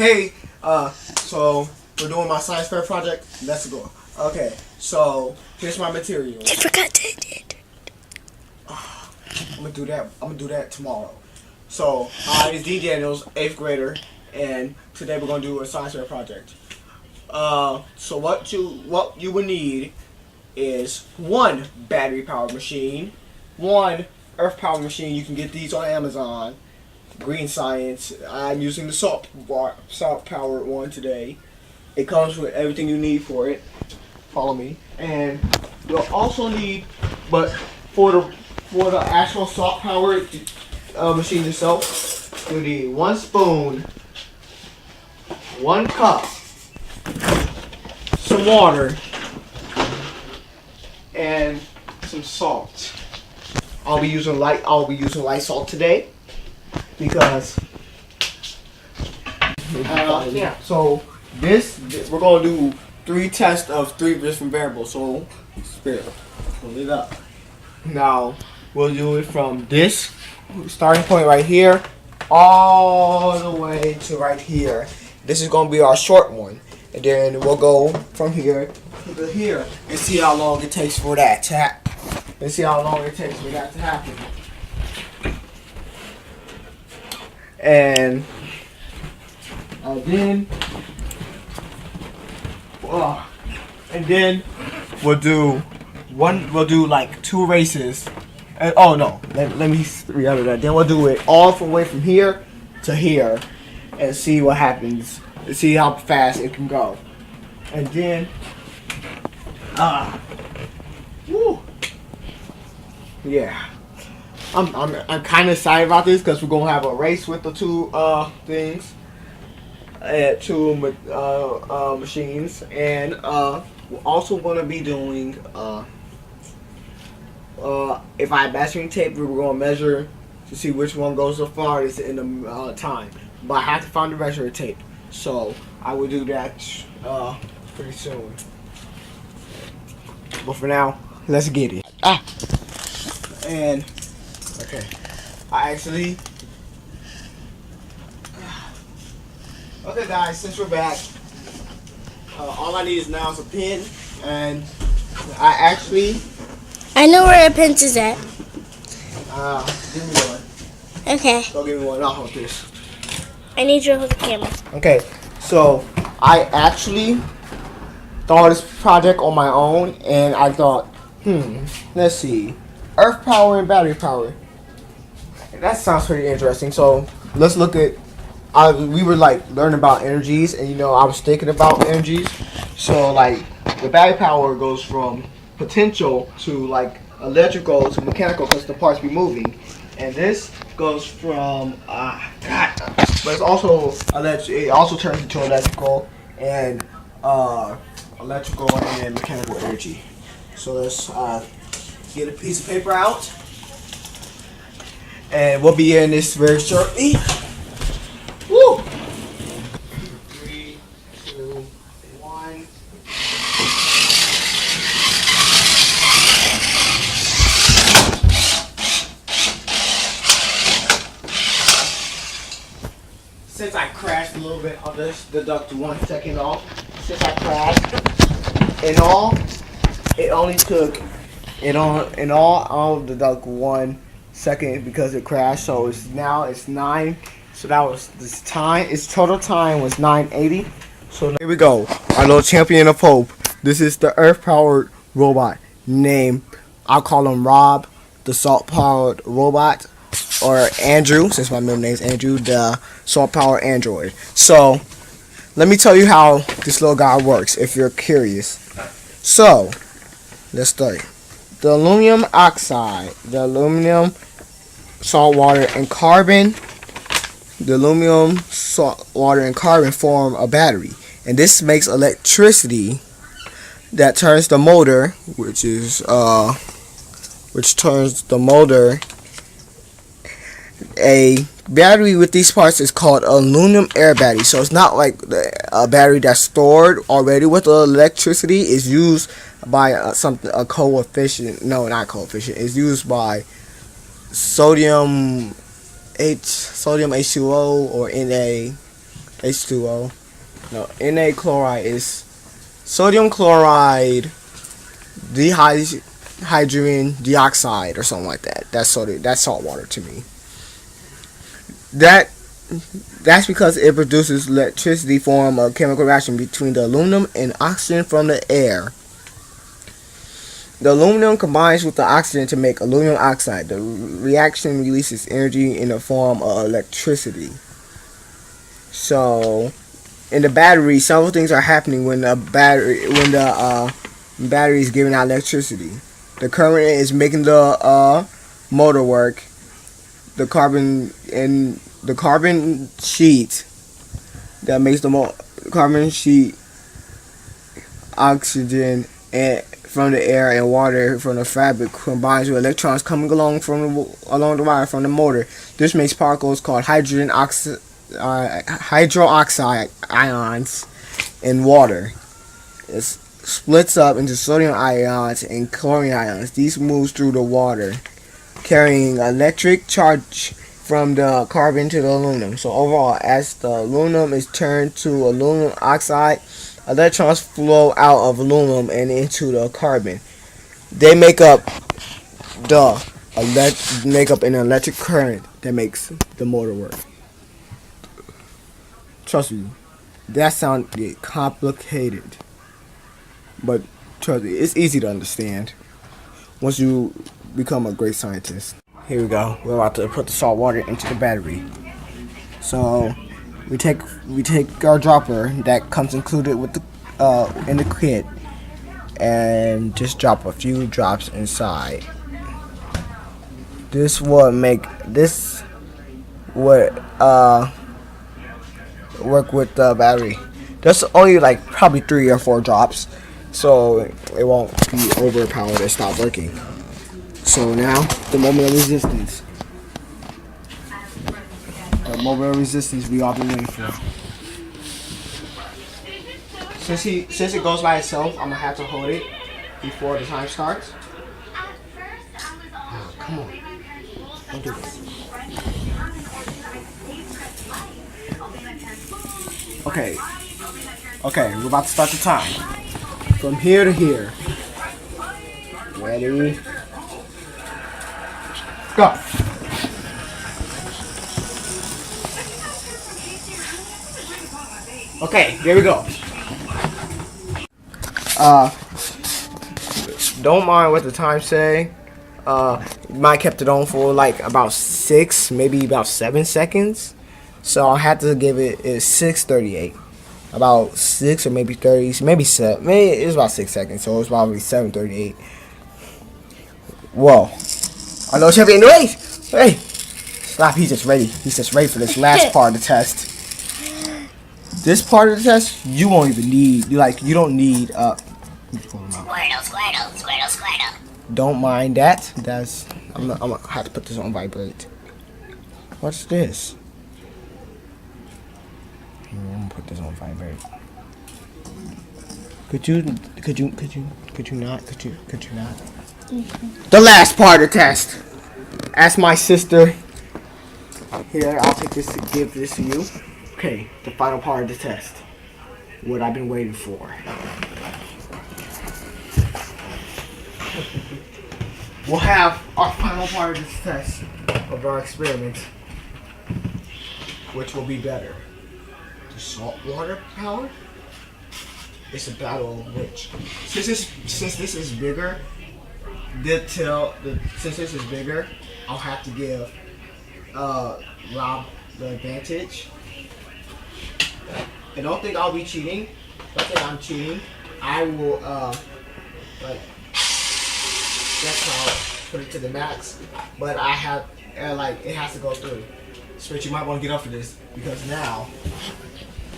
Hey, so we're doing my science fair project. Let's go. Okay, so here's my material. I forgot to edit. I'm gonna do that. I'm gonna do that tomorrow. So, hi, it's D. Daniels, 8th grader, and today we're gonna do a science fair project. So what you would need is one battery powered machine, one earth powered machine. You can get these on Amazon. Green Science. I'm using the salt powered one today. It comes with everything you need for it. Follow me. And you'll also need, but for the actual salt powered machine itself, you need 1 spoon, 1 cup, some water, and some salt. I'll be using light salt today. Because yeah, so this we're gonna do 3 tests of 3 different variables. So spirit, hold it up. Now we'll do it from this starting point right here all the way to right here. This is gonna be our short one, and then we'll go from here to here and see how long it takes for that to happen. And see how long it takes for that to happen. And then we'll do like 2 races. And, oh no, let me re-edit that. Then we'll do it all the way from here to here and see what happens. And see how fast it can go. And then yeah. I'm kind of excited about this because we're gonna have a race with the 2 things, 2 machines, and we're also gonna be doing if I have measuring tape, we're gonna measure to see which one goes the farthest in the time. But I have to find the measuring tape, so I will do that pretty soon. But for now, let's get it. And okay, okay guys, since we're back, all I need is now is a pen, and I know where a pen is at. give me one. Okay. Go give me one, I'll hold this. I need you to hold the camera. Okay, so I actually thought of this project on my own, and I thought, let's see, earth power and battery power. That sounds pretty interesting. So let's look at. We were like learning about energies, and I was thinking about energies. So like the battery power goes from potential to like electrical to mechanical because the parts be moving, and this goes from but it's also electric. It also turns into electrical and mechanical energy. So let's get a piece of paper out. And we'll be in this very shortly. Woo! 3, 2, 1. Since I crashed a little bit, I'll just deduct 1 second off. Since I crashed, it only took I'll deduct 1 second because it crashed. So it's 9. So that was this time. Its total time was 9:80. So here we go. Our little champion of hope. This is the earth powered robot named, I'll call him Rob, the salt powered robot, or Andrew, since my middle name is Andrew, the salt powered android. So let me tell you how this little guy works if you're curious. So let's start. The aluminum oxide, the aluminum, salt water, and carbon, the aluminum, salt water, and carbon form a battery. And this makes electricity that turns the motor, which turns the motor. A battery with these parts is called aluminum air battery. So it's not like a battery that's stored already with the electricity. It's used by a coefficient. No, not coefficient. It's used by sodium H2O or Na H2O. No, Na chloride is sodium chloride, hydrogen dioxide, or something like that. That's salt water to me. That's because it produces electricity form a chemical reaction between the aluminum and oxygen from the air. The aluminum combines with the oxygen to make aluminum oxide. The reaction releases energy in the form of electricity. So, in the battery, several things are happening when the battery is giving out electricity. The current is making the motor work. The carbon sheet that makes the carbon sheet, oxygen and from the air and water from the fabric combines with electrons coming along the wire from the motor. This makes particles called hydroxide ions in water. It splits up into sodium ions and chlorine ions. These moves through the water, carrying electric charge from the carbon to the aluminum. So overall, as the aluminum is turned to aluminum oxide, electrons flow out of aluminum and into the carbon. They make up an electric current that makes the motor work. Trust me, that sounded complicated, but trust me, it's easy to understand once you become a great scientist. Here we go. We're about to put the salt water into the battery. So we take our dropper that comes included with the in the kit, and just drop a few drops inside. This would work with the battery. There's only like probably 3 or 4 drops, so it won't be overpowered and stop working. So now the moment of resistance. The moment of resistance we all been waiting for. Since it goes by itself, I'm gonna have to hold it before the time starts. Oh, come on. Don't do this. Okay, we're about to start the time. From here to here. Ready? Go. Okay, there we go. Don't mind what the time say. Mine kept it on for like about 6, maybe about 7 seconds. So I had to give it 6:38. About 6 or maybe 30, maybe 7. Maybe it was about 6 seconds, so it was probably 7:38. Whoa! I know champion. Wait, hey, stop! He's just ready. He's just ready for this last part of the test. This part of the test, you won't even need. You don't need. Squirtle. Don't mind that. I'm gonna have to put this on vibrate. What's this? I'm gonna put this on vibrate. Could you not? The last part of the test. Ask my sister. Here, I'll give this to you. Okay, the final part of the test. What I've been waiting for. We'll have our final part of this test of our experiment. Which will be better? The saltwater power? It's a battle of which. Since this is bigger, I'll have to give Rob the advantage. I don't think I'll be cheating. Don't think I'm cheating. I will that's how put it to the max. But I have it has to go through. Switch, you might want to get up for this because now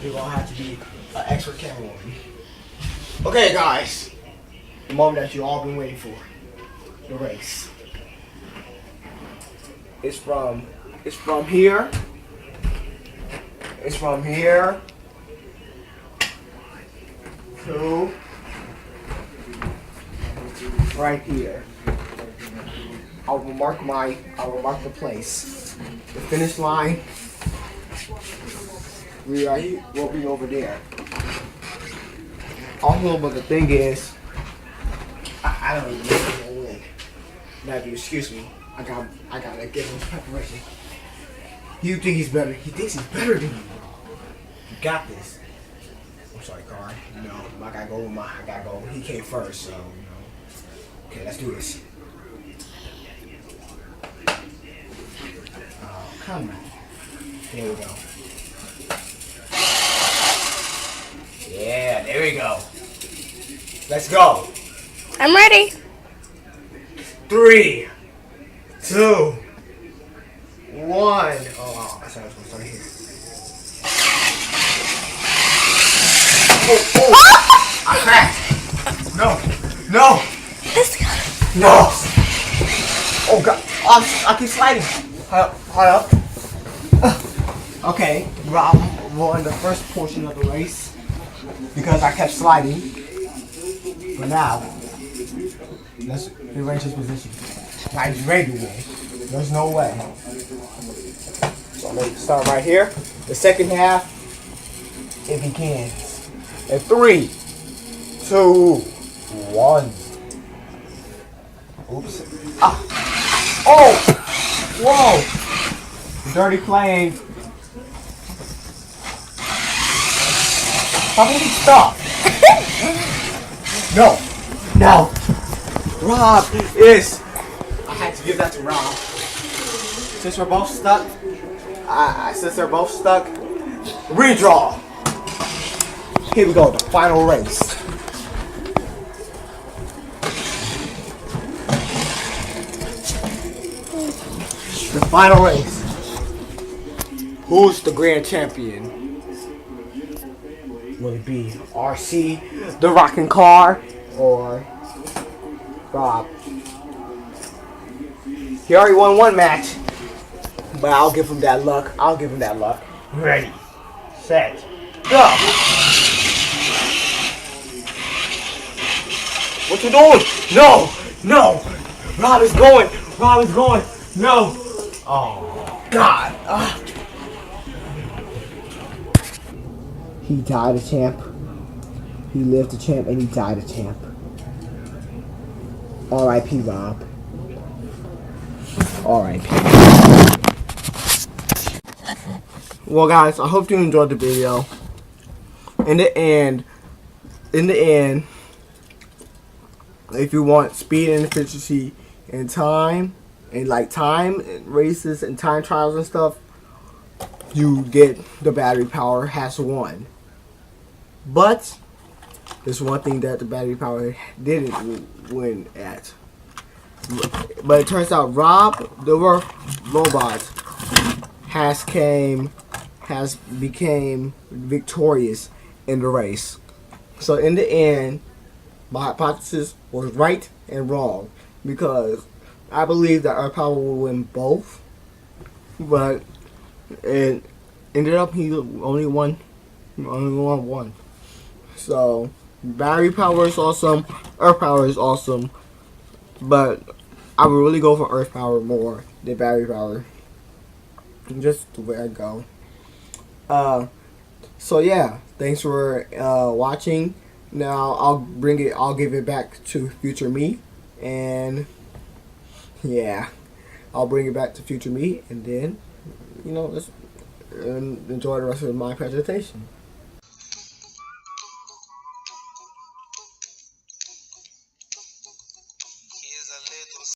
you're gonna have to be an expert cameraman. Okay, guys, the moment that you all been waiting for, the race. It's from here. It's from here to right here. I will mark the place. The finish line We are here. We'll be over there. Also, but the thing is, I don't even know if he's gonna win. Now, if you excuse me, I gotta give him preparation. You think he's better? He thinks he's better than you. You got this. I'm sorry, Carl. You know, I gotta go. I gotta go. He came first, so you know. Okay, let's do this. Oh, come on. There we go. Yeah, there we go. Let's go. I'm ready. 3, 2, 1. Oh, I said I was gonna start here. Oh! I cracked. No. Let's go. No. Oh God. I keep sliding. Hold up. Okay, Rob won the first portion of the race because I kept sliding. But now, let's rearrange his position. Now he's ready to win. There's no way. So let's start right here. The second half, it begins. In 3, 2, 1. Oops. Ah. Oh! Whoa! Dirty playing. How did he stop? No. Rob is. I had to give that to Rob. Since we're both stuck. Since they're both stuck. Redraw. Here we go. The final race. The final race. Who's the grand champion? Will it be RC, the rocking car, or Rob? He already won one match, but I'll give him that luck. Ready, set, go. What you doing? No. Rob is going. No. Oh, God. He died a champ. He lived a champ and he died a champ. R.I.P. Rob. R.I.P. Well, guys, I hope you enjoyed the video. In the end, if you want speed and efficiency and time, and and races and time trials and stuff, you get the battery power has won. But there's one thing that the battery power didn't win at. But it turns out Rob the robot became victorious in the race. So in the end, my hypothesis was right and wrong, because I believe that Earth Power will win both, but it ended up he only won one. So battery power is awesome, Earth Power is awesome, but I would really go for Earth Power more than battery power. Just the way I go. So yeah, thanks for watching. Now I'll give it back to future me, and yeah, I'll bring it back to future me, and then let's enjoy the rest of my presentation.